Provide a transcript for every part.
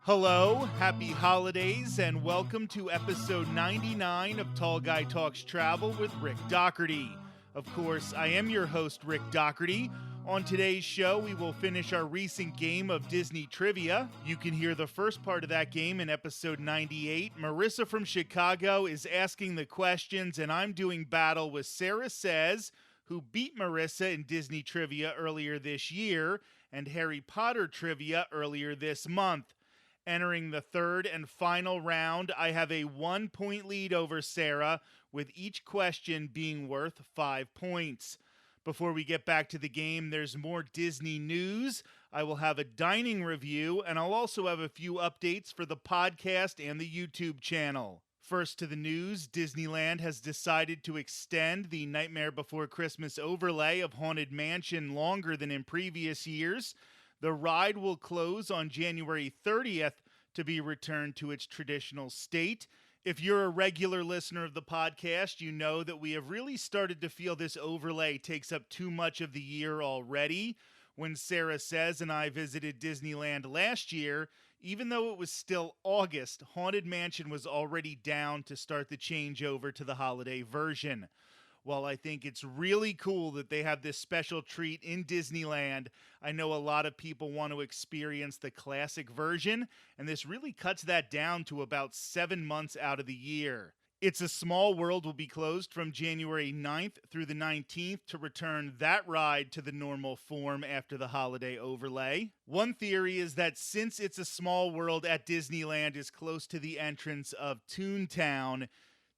Hello, happy holidays, and welcome to episode 99 of Tall Guy Talks Travel with Rick Doherty. Of course, I am your host, Rick Doherty. On today's show, we will finish our recent game of Disney Trivia. You can hear the first part of that game in episode 98. Marisa from Chicago is asking the questions, and I'm doing battle with Sarah Says, who beat Marisa in Disney Trivia earlier this year, and Harry Potter Trivia earlier this month. Entering the third and final round, I have a 1-point lead over Sarah, with each question being worth 5 points. Before we get back to the game, there's more Disney news. I will have a dining review, and I'll also have a few updates for the podcast and the YouTube channel. First to the news, Disneyland has decided to extend the Nightmare Before Christmas overlay of Haunted Mansion longer than in previous years. The ride will close on January 30th to be returned to its traditional state. If you're a regular listener of the podcast, you know that we have really started to feel this overlay takes up too much of the year already. When Sarah Says and I visited Disneyland last year, even though it was still August, Haunted Mansion was already down to start the changeover to the holiday version. While I think it's really cool that they have this special treat in Disneyland, I know a lot of people want to experience the classic version, and this really cuts that down to about 7 months out of the year. It's a Small World will be closed from January 9th through the 19th to return that ride to the normal form after the holiday overlay. One theory is that since It's a Small World at Disneyland is close to the entrance of Toontown,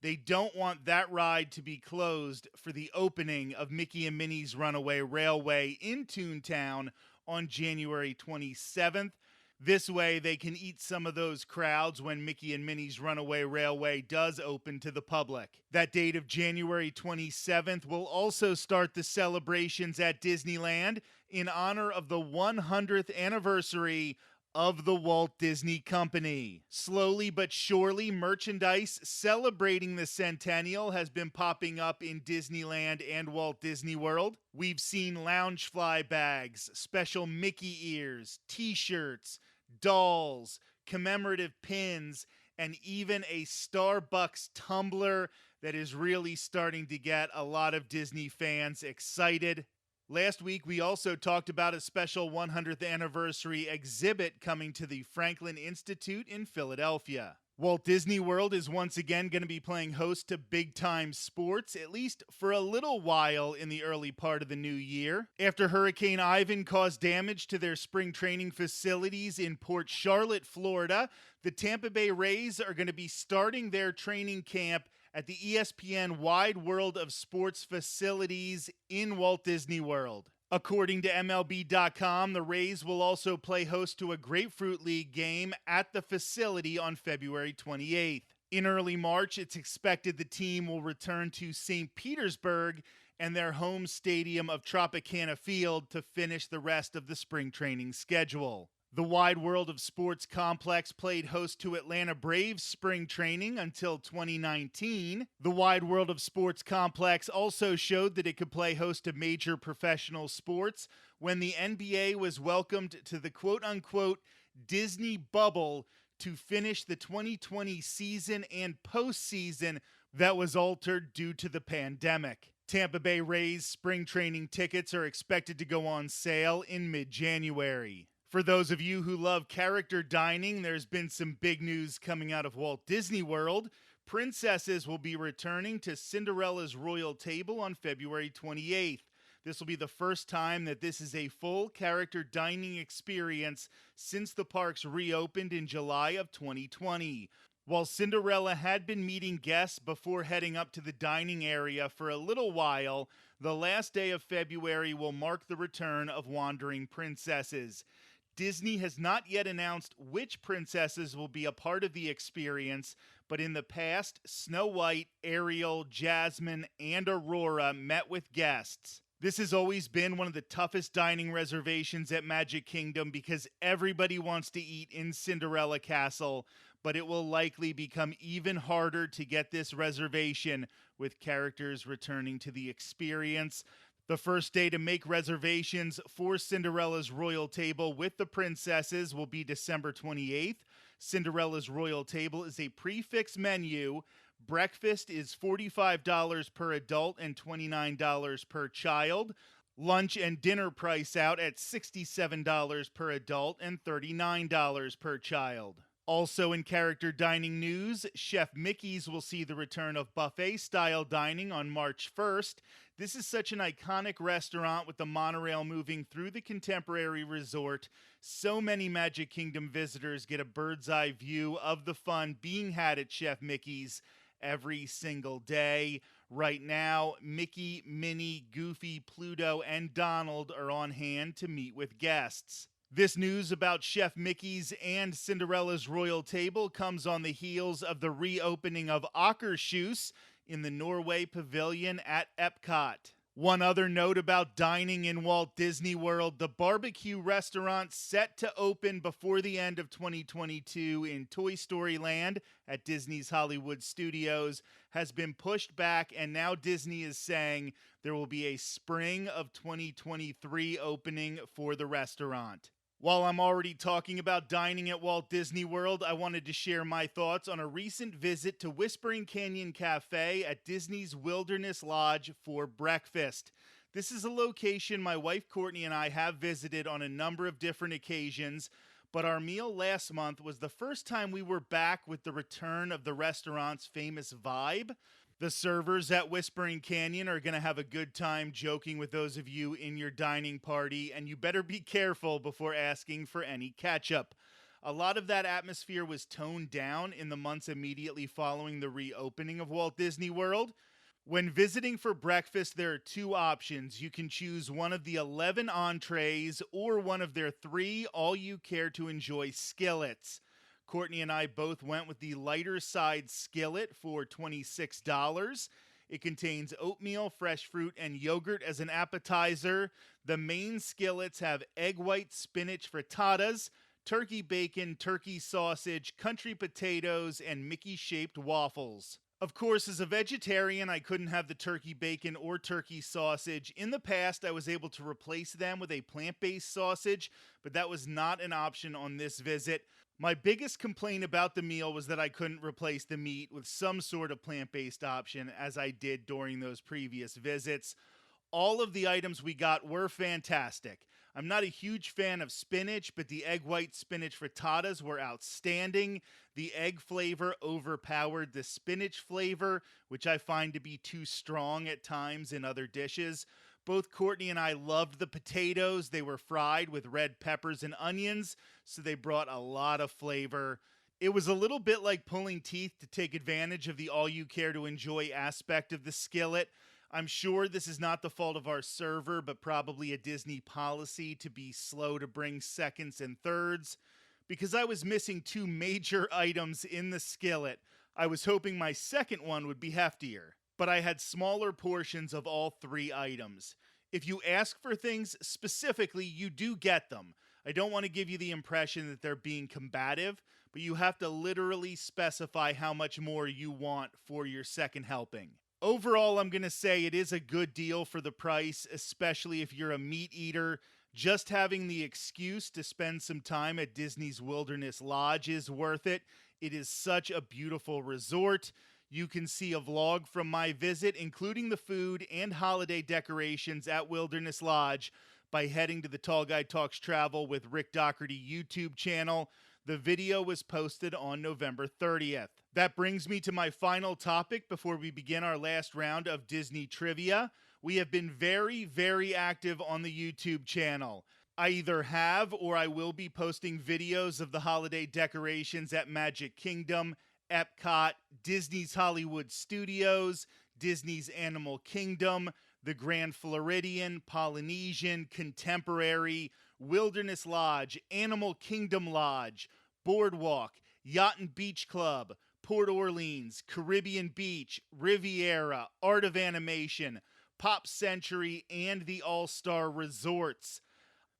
they don't want that ride to be closed for the opening of Mickey and Minnie's Runaway Railway in Toontown on January 27th. This way, they can eat some of those crowds when Mickey and Minnie's Runaway Railway does open to the public. That date of January 27th will also start the celebrations at Disneyland in honor of the 100th anniversary of the Walt Disney Company. Slowly but surely, merchandise celebrating the centennial has been popping up in Disneyland and Walt Disney World. We've seen Loungefly bags, special Mickey ears, t-shirts, dolls, commemorative pins, and even a Starbucks tumbler that is really starting to get a lot of Disney fans excited. Last week, we also talked about a special 100th anniversary exhibit coming to the Franklin Institute in Philadelphia. Walt Disney World is once again going to be playing host to big-time sports, at least for a little while in the early part of the new year. After Hurricane Ivan caused damage to their spring training facilities in Port Charlotte, Florida, the Tampa Bay Rays are going to be starting their training camp at the ESPN Wide World of Sports facilities in Walt Disney World. According to MLB.com, the Rays will also play host to a Grapefruit League game at the facility on February 28th. In early March, it's expected the team will return to St. Petersburg and their home stadium of Tropicana Field to finish the rest of the spring training schedule. The Wide World of Sports complex played host to Atlanta Braves spring training until 2019. The Wide World of Sports complex also showed that it could play host to major professional sports when the NBA was welcomed to the quote-unquote Disney bubble to finish the 2020 season and postseason that was altered due to the pandemic. Tampa Bay Rays spring training tickets are expected to go on sale in mid-January. For those of you who love character dining, there's been some big news coming out of Walt Disney World. Princesses will be returning to Cinderella's Royal Table on February 28th. This will be the first time that this is a full character dining experience since the parks reopened in July of 2020. While Cinderella had been meeting guests before heading up to the dining area for a little while, the last day of February will mark the return of Wandering Princesses. Disney has not yet announced which princesses will be a part of the experience, but in the past, Snow White, Ariel, Jasmine, and Aurora met with guests. This has always been one of the toughest dining reservations at Magic Kingdom because everybody wants to eat in Cinderella Castle, but it will likely become even harder to get this reservation with characters returning to the experience. The first day to make reservations for Cinderella's Royal Table with the Princesses will be December 28th. Cinderella's Royal Table is a prix-fixe menu. Breakfast is $45 per adult and $29 per child. Lunch and dinner price out at $67 per adult and $39 per child. Also in character dining news, Chef Mickey's will see the return of buffet-style dining on March 1st. This is such an iconic restaurant with the monorail moving through the contemporary resort. So many Magic Kingdom visitors get a bird's-eye view of the fun being had at Chef Mickey's every single day. Right now, Mickey, Minnie, Goofy, Pluto, and Donald are on hand to meet with guests. This news about Chef Mickey's and Cinderella's Royal Table comes on the heels of the reopening of Akershus in the Norway Pavilion at Epcot. One other note about dining in Walt Disney World, the barbecue restaurant set to open before the end of 2022 in Toy Story Land at Disney's Hollywood Studios has been pushed back, and now Disney is saying there will be a spring of 2023 opening for the restaurant. While I'm already talking about dining at Walt Disney World, I wanted to share my thoughts on a recent visit to Whispering Canyon Cafe at Disney's Wilderness Lodge for breakfast. This is a location my wife Courtney and I have visited on a number of different occasions, but our meal last month was the first time we were back with the return of the restaurant's famous vibe. The servers at Whispering Canyon are going to have a good time joking with those of you in your dining party, and you better be careful before asking for any ketchup. A lot of that atmosphere was toned down in the months immediately following the reopening of Walt Disney World. When visiting for breakfast, there are two options. You can choose one of the 11 entrees or one of their 3 all-you-care-to-enjoy skillets. Courtney and I both went with the lighter side skillet for $26. It contains oatmeal, fresh fruit, and yogurt as an appetizer. The main skillets have egg white spinach frittatas, turkey bacon, turkey sausage, country potatoes, and Mickey-shaped waffles. Of course, as a vegetarian, I couldn't have the turkey bacon or turkey sausage. In the past, I was able to replace them with a plant-based sausage, but that was not an option on this visit. My biggest complaint about the meal was that I couldn't replace the meat with some sort of plant-based option, as I did during those previous visits. All of the items we got were fantastic. I'm not a huge fan of spinach, but the egg white spinach frittatas were outstanding. The egg flavor overpowered the spinach flavor, which I find to be too strong at times in other dishes. Both Courtney and I loved the potatoes. They were fried with red peppers and onions, so they brought a lot of flavor. It was a little bit like pulling teeth to take advantage of the all-you-care-to-enjoy aspect of the skillet. I'm sure this is not the fault of our server, but probably a Disney policy to be slow to bring seconds and thirds. Because I was missing 2 major items in the skillet, I was hoping my second one would be heftier. But I had smaller portions of all 3 items. If you ask for things specifically, you do get them. I don't want to give you the impression that they're being combative, but you have to literally specify how much more you want for your second helping. Overall, I'm going to say it is a good deal for the price, especially if you're a meat eater. Just having the excuse to spend some time at Disney's Wilderness Lodge is worth it. It is such a beautiful resort. You can see a vlog from my visit, including the food and holiday decorations at Wilderness Lodge, by heading to the Tall Guy Talks Travel with Rick Doherty YouTube channel. The video was posted on November 30th. That brings me to my final topic before we begin our last round of Disney trivia. We have been very, very active on the YouTube channel. I either have or I will be posting videos of the holiday decorations at Magic Kingdom, Epcot, Disney's Hollywood Studios, Disney's Animal Kingdom, the Grand Floridian, Polynesian, Contemporary, Wilderness Lodge, Animal Kingdom Lodge, Boardwalk, Yacht and Beach Club, Port Orleans, Caribbean Beach, Riviera, Art of Animation, Pop Century, and the All-Star Resorts.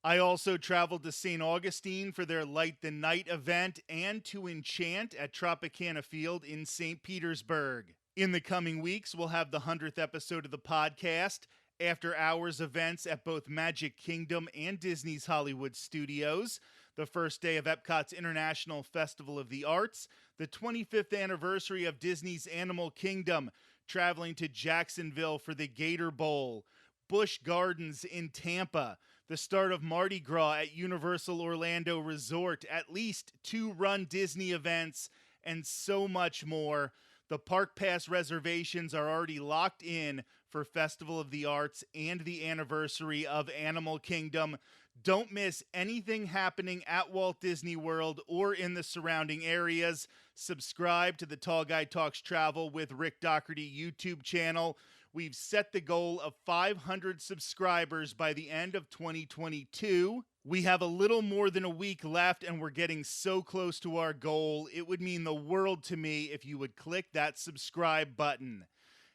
I also traveled to St. Augustine for their Light the Night event and to Enchant at Tropicana Field in St. Petersburg. In the coming weeks, we'll have the 100th episode of the podcast, after-hours events at both Magic Kingdom and Disney's Hollywood Studios, the first day of Epcot's International Festival of the Arts, the 25th anniversary of Disney's Animal Kingdom, traveling to Jacksonville for the Gator Bowl, Busch Gardens in Tampa, the start of Mardi Gras at Universal Orlando Resort, at least 2 Run Disney events, and so much more. The Park Pass reservations are already locked in for Festival of the Arts and the anniversary of Animal Kingdom. Don't miss anything happening at Walt Disney World or in the surrounding areas. Subscribe to the Tall Guy Talks Travel with Rick Doherty YouTube channel. We've set the goal of 500 subscribers by the end of 2022. We have a little more than a week left, and we're getting so close to our goal. It would mean the world to me if you would click that subscribe button.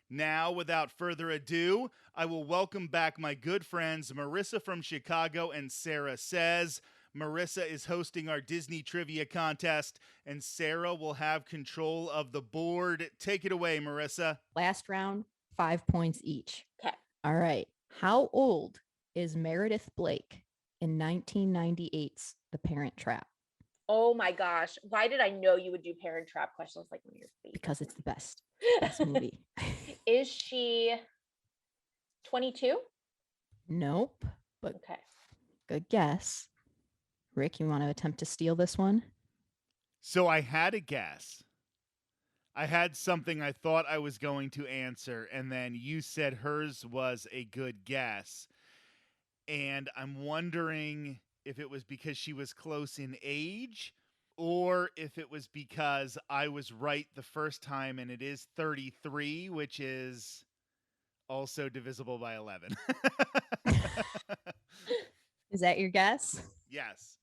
Now, without further ado, I will welcome back my good friends Marisa from Chicago and Sarah Says. Marisa is hosting our Disney Trivia Contest, and Sarah will have control of the board. Take it away, Marisa. Last round, 5 points each. Okay. All right. How old is Meredith Blake in 1998's The Parent Trap? Oh my gosh. Why did I know you would do Parent Trap questions like one of your favorites? Because it's the best movie. Is she 22? Nope. But Okay. good guess. Rick, you want to attempt to steal this one? So I had a guess. I had something I thought I was going to answer, and then you said hers was a good guess. And I'm wondering if it was because she was close in age, or if it was because I was right the first time and it is 33, which is also divisible by 11. Is that your guess? Yes.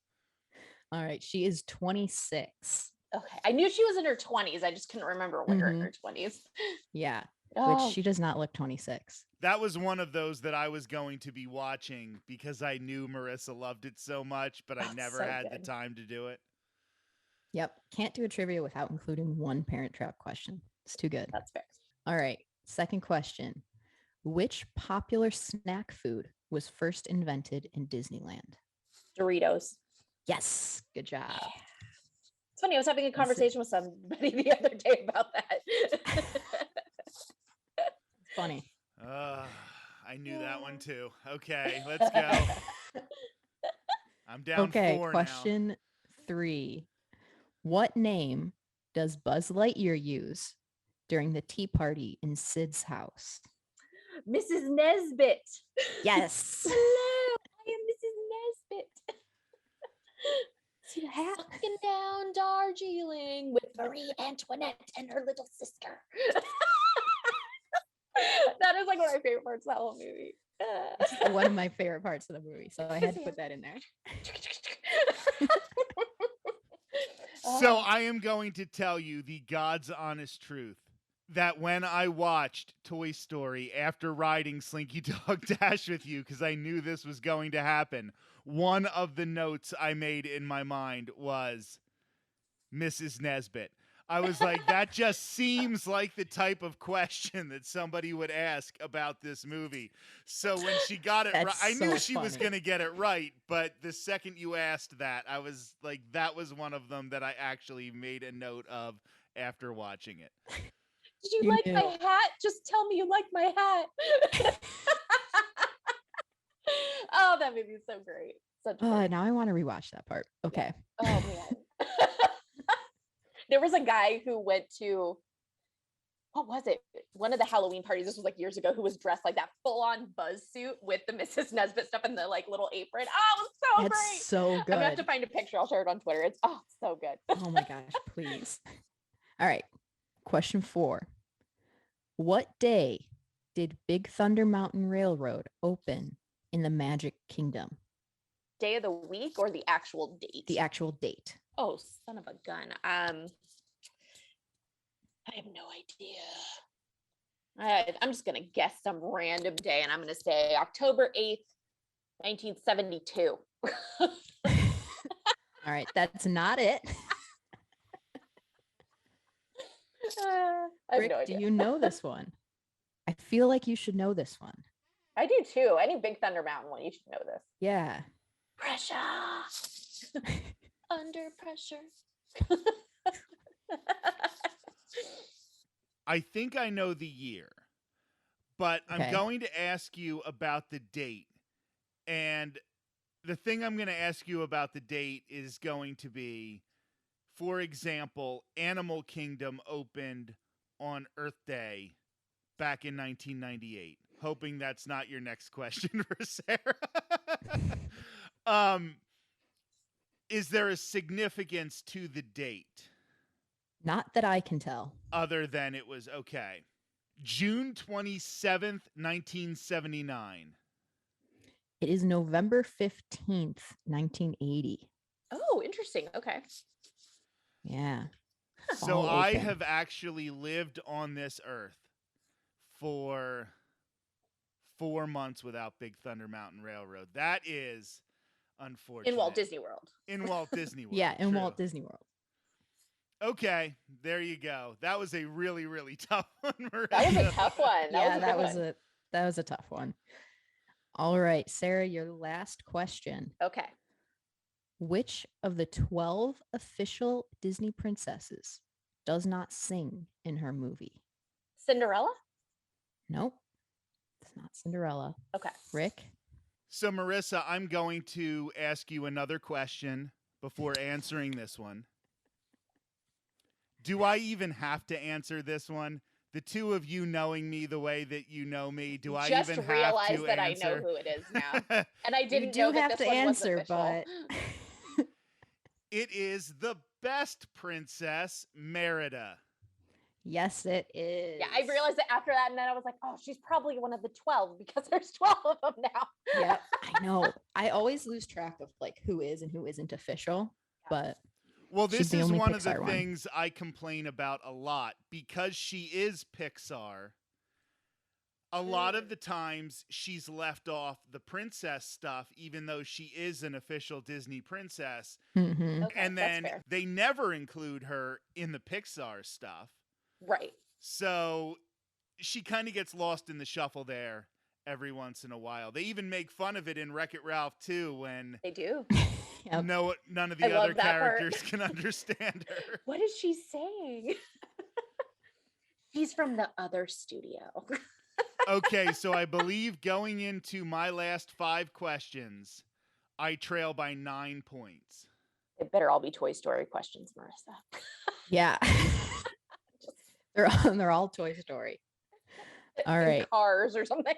All right. She is 26. Okay. I knew she was in her 20s. I just couldn't remember when you're in her 20s. Yeah. Oh, Which she does not look 26. That was one of those that I was going to be watching because I knew Marisa loved it so much, but I never so had good. the time to do it. Yep. Can't do a trivia without including one Parent Trap question. It's too good. That's fair. All right. Second question. Which popular snack food was first invented in Disneyland? Doritos. Yes. Good job. Yeah. It's funny. I was having a conversation with somebody the other day about that. Funny. I knew that one too. Okay, let's go. I'm down 4 question now. 3. What name does Buzz Lightyear use during the tea party in Sid's house? Mrs. Nesbit. Yes. Hello, I am Mrs. Nesbit. See the hat? Walking down Darjeeling with Marie Antoinette and her little sister. That is like one of my favorite parts of that whole movie. It's one of my favorite parts of the movie, so I had to put that in there. So I am going to tell you the God's honest truth that when I watched Toy Story after riding Slinky Dog Dash with you, because I knew this was going to happen, one of the notes I made in my mind was Mrs. Nesbit. I was like, that just seems like the type of question that somebody would ask about this movie. So when she got it right, I knew she was going to get it right. But the second you asked that, I was like, that was one of them that I actually made a note of after watching it. Did you like my hat? Just tell me you like my hat. Oh, that movie is so great. Now I want to rewatch that part. Okay. Yeah. Oh, man. There was a guy who went to, what was it? One of the Halloween parties. This was like years ago, who was dressed like that full-on Buzz suit with the Mrs. Nesbit stuff and the like little apron. Oh, it was so That's great. So good. I'm gonna have to find a picture. I'll share it on Twitter. It's so good. Oh my gosh, please. All right. Question 4. What day did Big Thunder Mountain Railroad open in the Magic Kingdom? Day of the week or the actual date? The actual date. Oh, son of a gun. I have no idea. I'm just going to guess some random day, and I'm going to say October 8th, 1972. All right, that's not it. I have Rick, no idea. do you know this one? I feel like you should know this one. I do too. Any Big Thunder Mountain one, you should know this. Yeah. Pressure. Under pressure. I think I know the year, but I'm Okay. going to ask you about the date. And the thing I'm going to ask you about the date is going to be, for example, Animal Kingdom opened on Earth Day back in 1998. Hoping that's not your next question for Sarah. Is there a significance to the date Not that I can tell. other than it was okay? June 27th, 1979. It is November 15th, 1980. Oh, interesting. Okay. Yeah. So All I open. have actually lived on this earth for 4 months without Big Thunder Mountain Railroad. That is unfortunate. In Walt Disney World. In Walt Disney World. Yeah, in true. Walt Disney World. Okay, there you go. That was a really, really tough one, Marisa. That was a tough one. That was a tough one. All right, Sarah, your last question. Okay. Which of the 12 official Disney princesses does not sing in her movie? Cinderella? Nope. It's not Cinderella. Okay. Rick? So, Marisa, I'm going to ask you another question before answering this one. Do I even have to answer this one? The two of you knowing me the way that you know me, do I Just even have realized to that answer? I know who it is now. And I didn't do know that have this to one answer, was official. but It is the best princess, Merida. yes, it is. Yeah, I realized it after that, and then I was like, oh, she's probably one of the 12 because there's 12 of them now. Yep, I know. I always lose track of like who is and who isn't official, but Well, she's this the is only one of the Pixar one. things I complain about a lot because she is Pixar. A lot of the times she's left off the princess stuff, even though she is an official Disney princess. Mhm. Okay, And that's then fair. they never include her in the Pixar stuff. Right. So she kind of gets lost in the shuffle there every once in a while. They even make fun of it in Wreck-It Ralph too, when They do. Yep. none of I the love other that part. characters can understand her. What is she saying? She's from the other studio. Okay, so I believe going into my last 5 questions, I trail by 9 points. It better all be Toy Story questions, Marissa. Yeah. they're all Toy Story. All And right. Cars or something.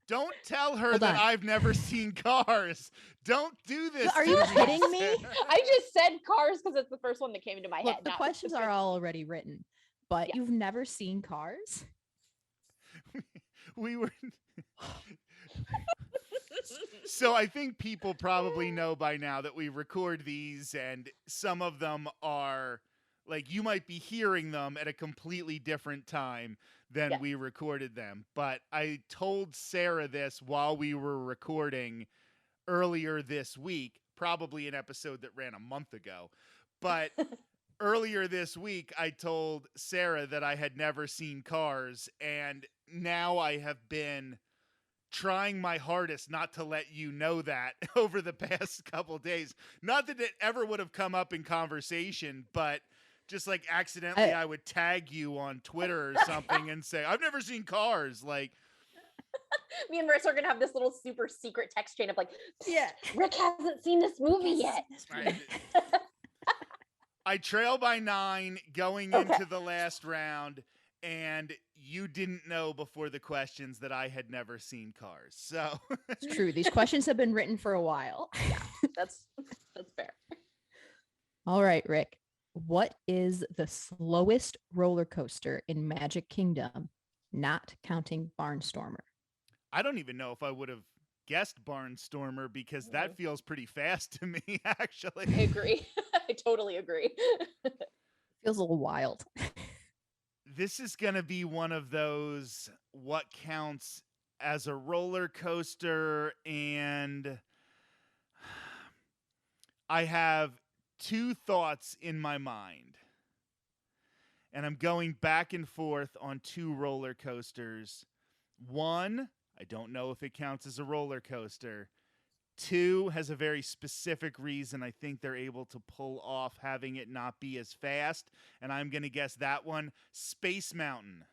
Don't tell her Hold that on. I've never seen Cars. Don't do this. Are to you me, kidding me? Sarah. I just said Cars because it's the first one that came into my Look, head. the not questions are all already written, but Yeah. you've never seen Cars? We were So I think people probably know by now that we record these, and some of them are like you might be hearing them at a completely different time than Yeah. we recorded them. But I told Sarah this while we were recording earlier this week, probably an episode that ran a month ago. But earlier this week, I told Sarah that I had never seen Cars, and now I have been trying my hardest not to let you know that over the past couple days. Not that it ever would have come up in conversation, but just like accidentally I would tag you on Twitter or something and say, I've never seen Cars. Like, Me and Marissa are gonna have this little super secret text chain of like, Yeah. Rick hasn't seen this movie yet. I trail by 9 going Okay. into the last round, and you didn't know before the questions that I had never seen Cars. So It's true. These questions have been written for a while. That's fair. All right, Rick. What is the slowest roller coaster in Magic Kingdom, not counting Barnstormer? I don't even know if I would have guessed Barnstormer because that feels pretty fast to me, actually. I agree. I totally agree. Feels a little wild. This is going to be one of those what counts as a roller coaster, and I have 2 thoughts in my mind. And I'm going back and forth on 2 roller coasters. 1, I don't know if it counts as a roller coaster. 2 has a very specific reason I think they're able to pull off having it not be as fast. And I'm going to guess that one, Space Mountain.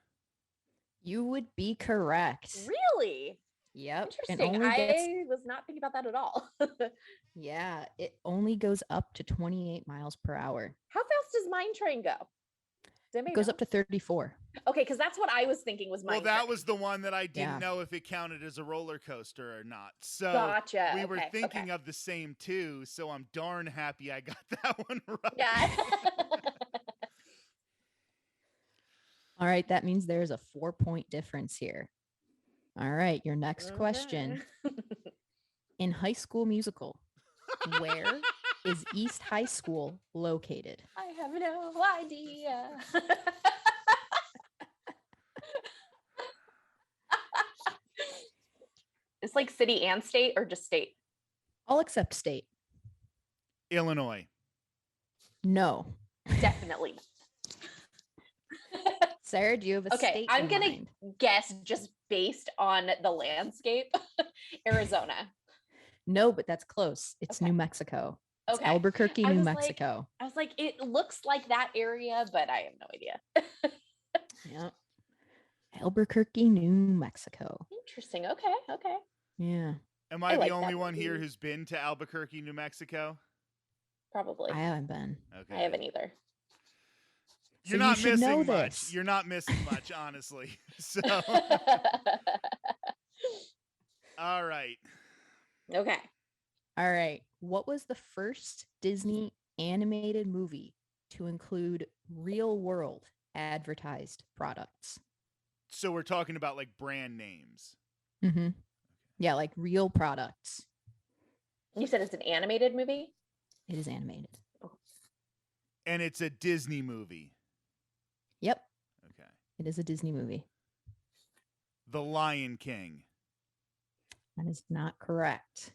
You would be correct. Really? Yep. Interesting. I was not thinking about that at all. Yeah, it only goes up to 28 miles per hour. How fast does Mine Train go? It goes up to 34. Okay, because that's what I was thinking was Mine Well, that Train. was the one that I didn't know if it counted as a roller coaster or not. So Gotcha. we were thinking of the same two, so I'm darn happy I got that one right. Yeah. All right, that means there's a 4-point difference here. All right, your next question. In High School Musical, where is East High School located? I have no idea. It's like city and state or just state? All except state. Illinois. No. Definitely. Sarah, do you have a state? I'm going to guess just based on the landscape. Arizona. No, but that's close. It's New Mexico. It's Albuquerque, New Mexico. I was like, it looks like that area, but I have no idea. Yeah. Albuquerque, New Mexico. Interesting. Okay. Yeah. Am I the only one here who's been to Albuquerque, New Mexico? Probably. I haven't been. Okay. I haven't either. You're not missing much. You're not missing much, honestly. So. All right. Okay. All right. What was the first Disney animated movie to include real world advertised products? So we're talking about like brand names. Mm-hmm. Yeah, like real products. You said it's an animated movie? It is animated. And it's a Disney movie. Yep. Okay. It is a Disney movie. The Lion King. That is not correct.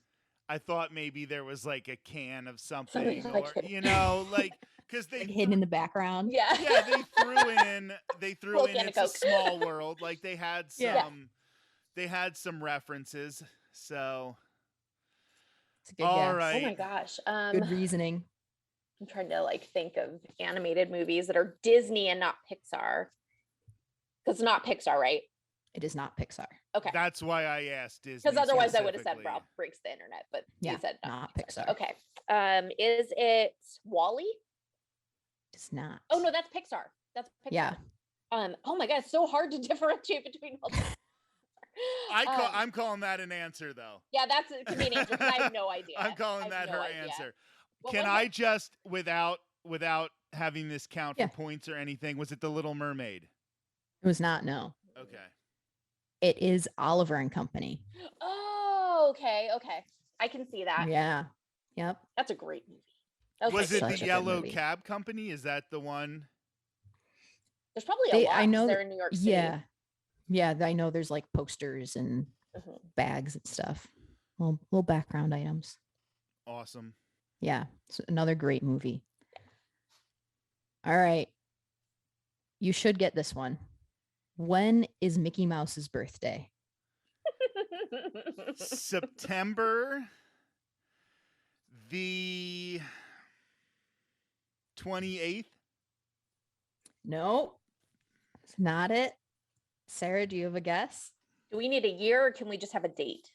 I thought maybe there was like a can of something or, you know, like, because they like hidden in the background. Yeah. Yeah, they threw in It's a Small World. Like they had some references. So it's a good guess. Right. Oh my gosh. Good reasoning. I'm trying to like think of animated movies that are Disney and not Pixar. Because it's not Pixar, right? It is not Pixar. Okay. That's why I asked Disney. Because otherwise I would have said Rob Breaks the Internet, but you said not Pixar. Okay. Is it Wall-E? It's not. Oh no, that's Pixar. That's Pixar. Yeah. Oh my God, it's so hard to differentiate between all I'm calling that an answer though. Yeah, that's to me an answer because I have no idea. I'm calling that her answer. Well, Can I just without having this count for points or anything, was it The Little Mermaid? It was not, no. Okay. It is Oliver and Company. Oh, okay. I can see that. Yeah. Yep. That's a great movie. Was it the Yellow Cab Company? Is that the one? There's probably a lot. I know they're in New York City. Yeah. Yeah, I know there's like posters and bags and stuff. Little background items. Awesome. Yeah. It's another great movie. All right. You should get this one. When is Mickey Mouse's birthday? September the 28th? No, it's not it. Sarah, do you have a guess? Do we need a year or can we just have a date?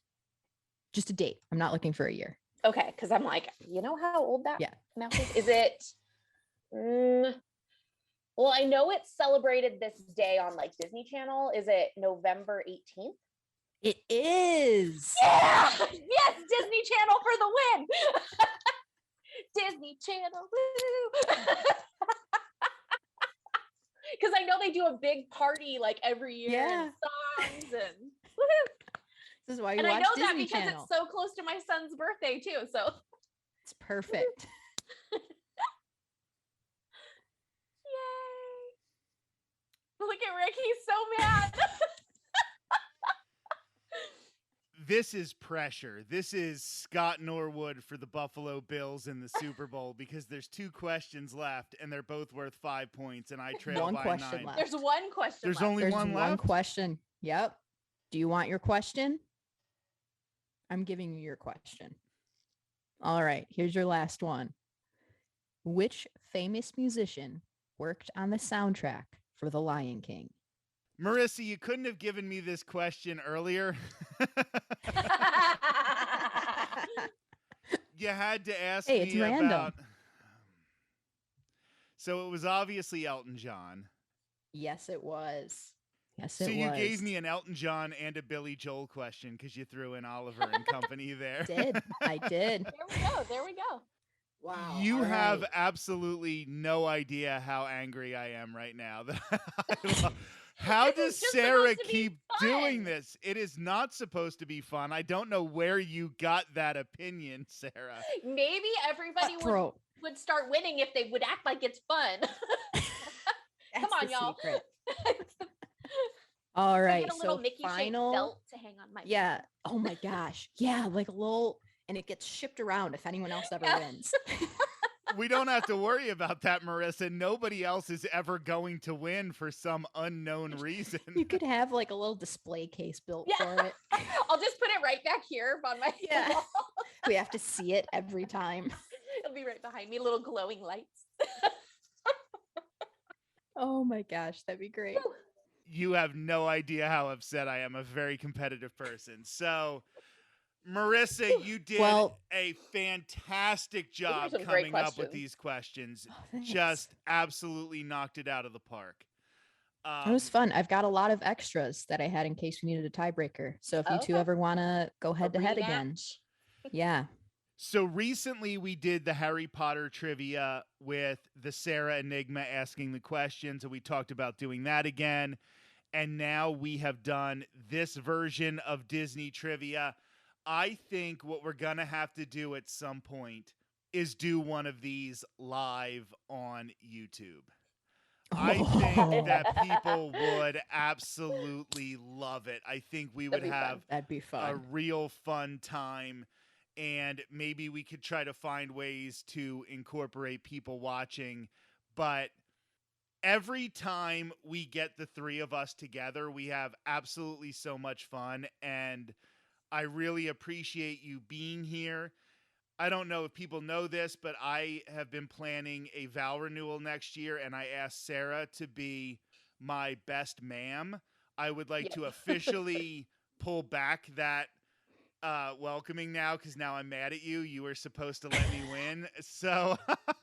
Just a date. I'm not looking for a year. Okay, because I'm like, you know how old that mouse is? Is it... Well, I know it's celebrated this day on like Disney Channel. Is it November 18th? It is. Yeah! Yes, Disney Channel for the win. Disney Channel, woo! Because I know they do a big party like every year and songs and woo! This is why you and watch I know Disney that because Channel. it's so close to my son's birthday too. So it's perfect. Look at Rick, he's so mad. This is pressure. This is Scott Norwood for the Buffalo Bills in the Super Bowl because there's 2 questions left and they're both worth 5 points and I trail one by question 9. left. There's one question There's left. only one left? One question. Yep. Do you want your question? I'm giving you your question. All right, here's your last one. Which famous musician worked on the soundtrack for The Lion King? Marisa, you couldn't have given me this question earlier. You had to ask Hey, it's me random. about. So it was obviously Elton John. Yes, it was. Yes, So it you was. gave me an Elton John and a Billy Joel question because you threw in Oliver and Company there. I did. There we go. Wow. You all have right. absolutely no idea how angry I am right now. How This does is just Sarah supposed to be keep fun. doing this? It is not supposed to be fun. I don't know where you got that opinion, Sarah. Maybe everybody Cutthroat. would start winning if they would act like it's fun. That's on, the y'all. secret. All right. Get a little So Mickey shaped final. belt to hang on my. Yeah. Oh my gosh. Yeah, like a little, and it gets shipped around if anyone else ever wins. We don't have to worry about that, Marisa. Nobody else is ever going to win for some unknown reason. You could have like a little display case built for it. I'll just put it right back here on my wall. We have to see it every time. It'll be right behind me, little glowing lights. Oh my gosh, that'd be great. You have no idea how upset I am. A very competitive person. So, Marisa, you did a fantastic job coming up with these questions. Just absolutely knocked it out of the park. It was fun. I've got a lot of extras that I had in case we needed a tiebreaker. So if you two ever want to go head to head again. Yeah. So recently we did the Harry Potter trivia with the Sarah Enigma asking the questions, and we talked about doing that again. And now we have done this version of Disney trivia. I think what we're going to have to do at some point is do one of these live on YouTube. I think that people would absolutely love it. I think we would have that'd be fun. A real fun time. And maybe we could try to find ways to incorporate people watching. But every time we get the three of us together, we have absolutely so much fun. And I really appreciate you being here. I don't know if people know this, but I have been planning a vow renewal next year, and I asked Sarah to be my best ma'am. I would like to officially pull back that welcoming now, because now I'm mad at you. You were supposed to let me win. So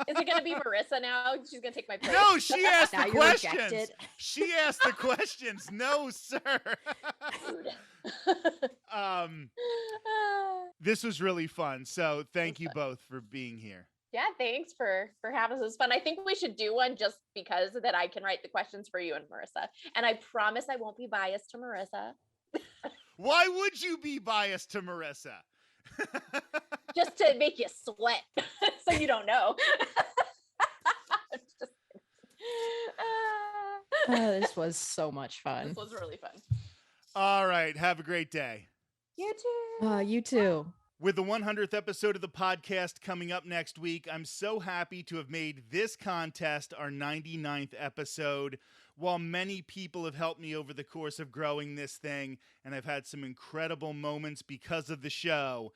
is it going to be Marisa now? She's going to take my place. No, she asked the questions. She asked the questions. No, sir. This was really fun. So thank you both for being here. Yeah, thanks for having us. It was fun. I think we should do one just because that I can write the questions for you and Marisa. And I promise I won't be biased to Marisa. Why would you be biased to Marisa? Just to make you sweat so you don't know. This was so much fun. This was really fun. All right. Have a great day. You too. You too. With the 100th episode of the podcast coming up next week, I'm so happy to have made this contest our 99th episode. While many people have helped me over the course of growing this thing, and I've had some incredible moments because of the show,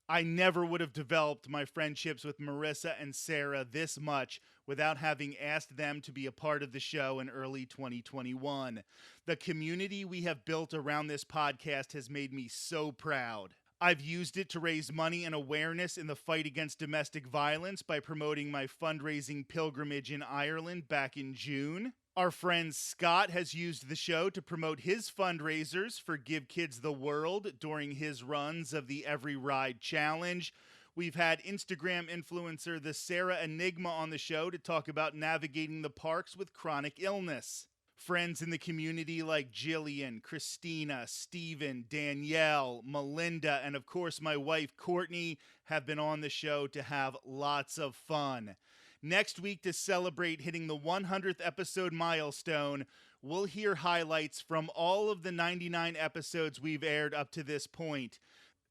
I never would have developed my friendships with Marisa and Sarah this much without having asked them to be a part of the show in early 2021. The community we have built around this podcast has made me so proud. I've used it to raise money and awareness in the fight against domestic violence by promoting my fundraising pilgrimage in Ireland back in June. Our friend Scott has used the show to promote his fundraisers for Give Kids the World during his runs of the Every Ride Challenge. We've had Instagram influencer the Sarah Enigma on the show to talk about navigating the parks with chronic illness. Friends in the community like Jillian, Christina, Steven, Danielle, Melinda, and of course my wife Courtney have been on the show to have lots of fun. Next week, to celebrate hitting the 100th episode milestone, we'll hear highlights from all of the 99 episodes we've aired up to this point.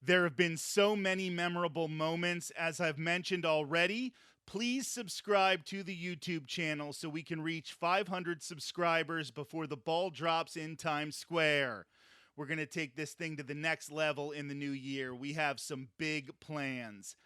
There have been so many memorable moments, as I've mentioned already. Please subscribe to the YouTube channel so we can reach 500 subscribers before the ball drops in Times Square. We're going to take this thing to the next level in the new year. We have some big plans.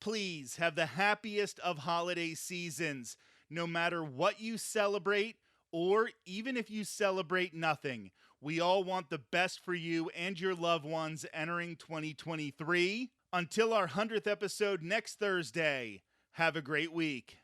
Please have the happiest of holiday seasons, no matter what you celebrate, or even if you celebrate nothing. We all want the best for you and your loved ones entering 2023. Until our 100th episode next Thursday, have a great week.